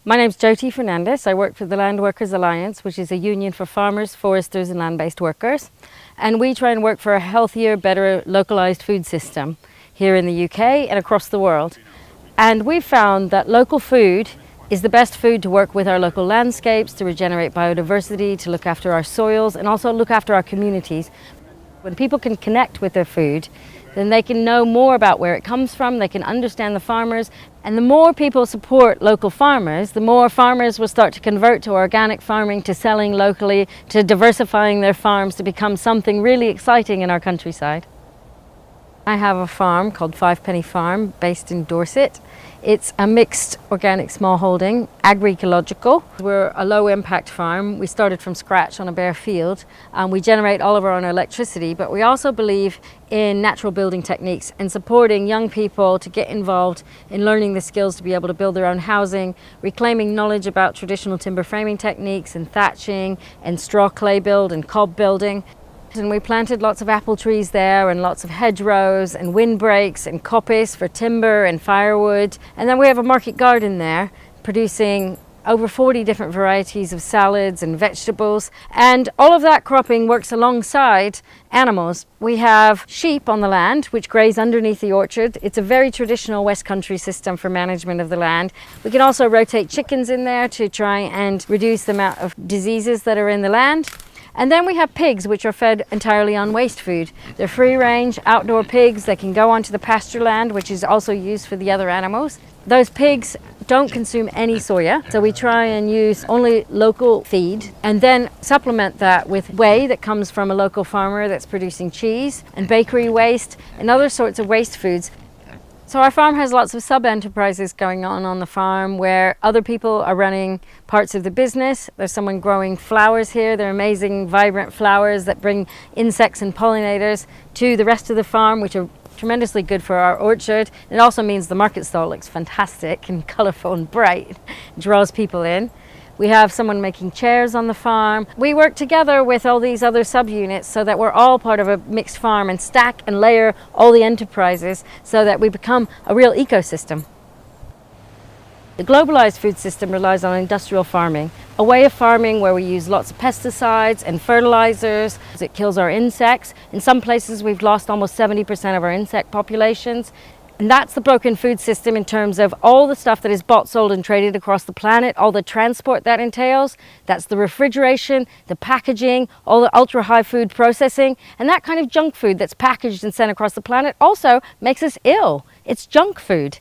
My name's Jyoti Fernandes. I work for the Landworkers Alliance, which is a union for farmers, foresters and land-based workers. And we try and work for a healthier, better localised food system here in the UK and across the world. And we've found that local food is the best food to work with our local landscapes, to regenerate biodiversity, to look after our soils and also look after our communities. When people can connect with their food, then they can know more about where it comes from, they can understand the farmers, and the more people support local farmers, the more farmers will start to convert to organic farming, to selling locally, to diversifying their farms to become something really exciting in our countryside. I have a farm called Five Penny Farm based in Dorset. It's a mixed organic smallholding, agroecological. We're a low impact farm. We started from scratch on a bare field. We generate all of our own electricity, but we also believe in natural building techniques and supporting young people to get involved in learning the skills to be able to build their own housing, reclaiming knowledge about traditional timber framing techniques and thatching and straw clay build and cob building. And we planted lots of apple trees there and lots of hedgerows and windbreaks and coppice for timber and firewood. And then we have a market garden there producing over 40 different varieties of salads and vegetables. And all of that cropping works alongside animals. We have sheep on the land which graze underneath the orchard. It's a very traditional West Country system for management of the land. We can also rotate chickens in there to try and reduce the amount of diseases that are in the land. And then we have pigs, which are fed entirely on waste food. They're free-range, outdoor pigs. They can go onto the pasture land, which is also used for the other animals. Those pigs don't consume any soya, so we try and use only local feed and then supplement that with whey that comes from a local farmer that's producing cheese and bakery waste and other sorts of waste foods. So our farm has lots of sub-enterprises going on the farm where other people are running parts of the business. There's someone growing flowers here. They're amazing, vibrant flowers that bring insects and pollinators to the rest of the farm, which are tremendously good for our orchard. It also means the market stall looks fantastic and colourful and bright. It draws people in. We have someone making chairs on the farm. We work together with all these other subunits so that we're all part of a mixed farm and stack and layer all the enterprises so that we become a real ecosystem. The globalized food system relies on industrial farming, a way of farming where we use lots of pesticides and fertilizers. It kills our insects. In some places we've lost almost 70% of our insect populations. And that's the broken food system in terms of all the stuff that is bought, sold and traded across the planet, all the transport that entails. That's the refrigeration, the packaging, all the ultra high food processing. And that kind of junk food that's packaged and sent across the planet also makes us ill. It's junk food.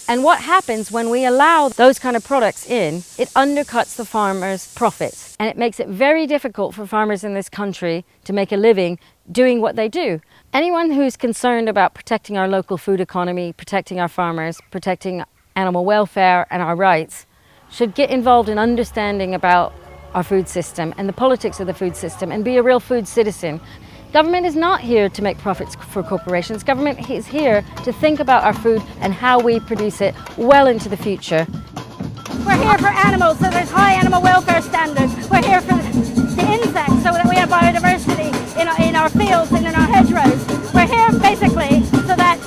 And what happens when we allow those kind of products in, it undercuts the farmers' profits. And it makes it very difficult for farmers in this country to make a living doing what they do. Anyone who's concerned about protecting our local food economy, protecting our farmers, protecting animal welfare and our rights should get involved in understanding about our food system and the politics of the food system and be a real food citizen. Government is not here to make profits for corporations. Government is here to think about our food and how we produce it well into the future. We're here for animals, so there's high animal welfare standards. We're here for the insects, so that we have biodiversity in our fields and in our hedgerows. We're here basically so that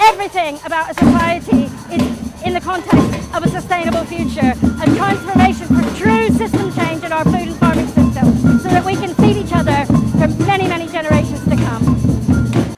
everything about a society is in the context of a sustainable future, a transformation for true system change in our food and farming system, so that we can feed each other for many, many generations to come.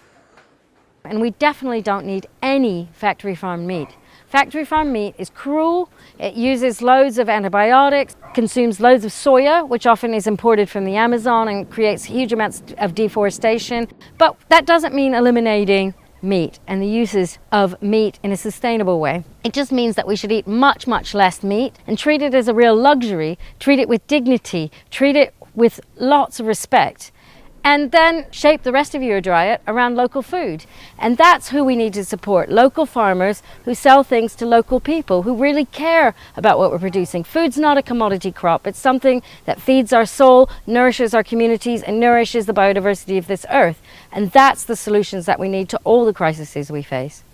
And we definitely don't need any factory farm meat. Factory farm meat is cruel, it uses loads of antibiotics, consumes loads of soya, which often is imported from the Amazon and creates huge amounts of deforestation. But that doesn't mean eliminating meat and the uses of meat in a sustainable way. It just means that we should eat much, much less meat and treat it as a real luxury, treat it with dignity, treat it with lots of respect. And then shape the rest of your diet around local food. And that's who we need to support, local farmers who sell things to local people, who really care about what we're producing. Food's not a commodity crop, it's something that feeds our soul, nourishes our communities and nourishes the biodiversity of this earth. And that's the solutions that we need to all the crises we face.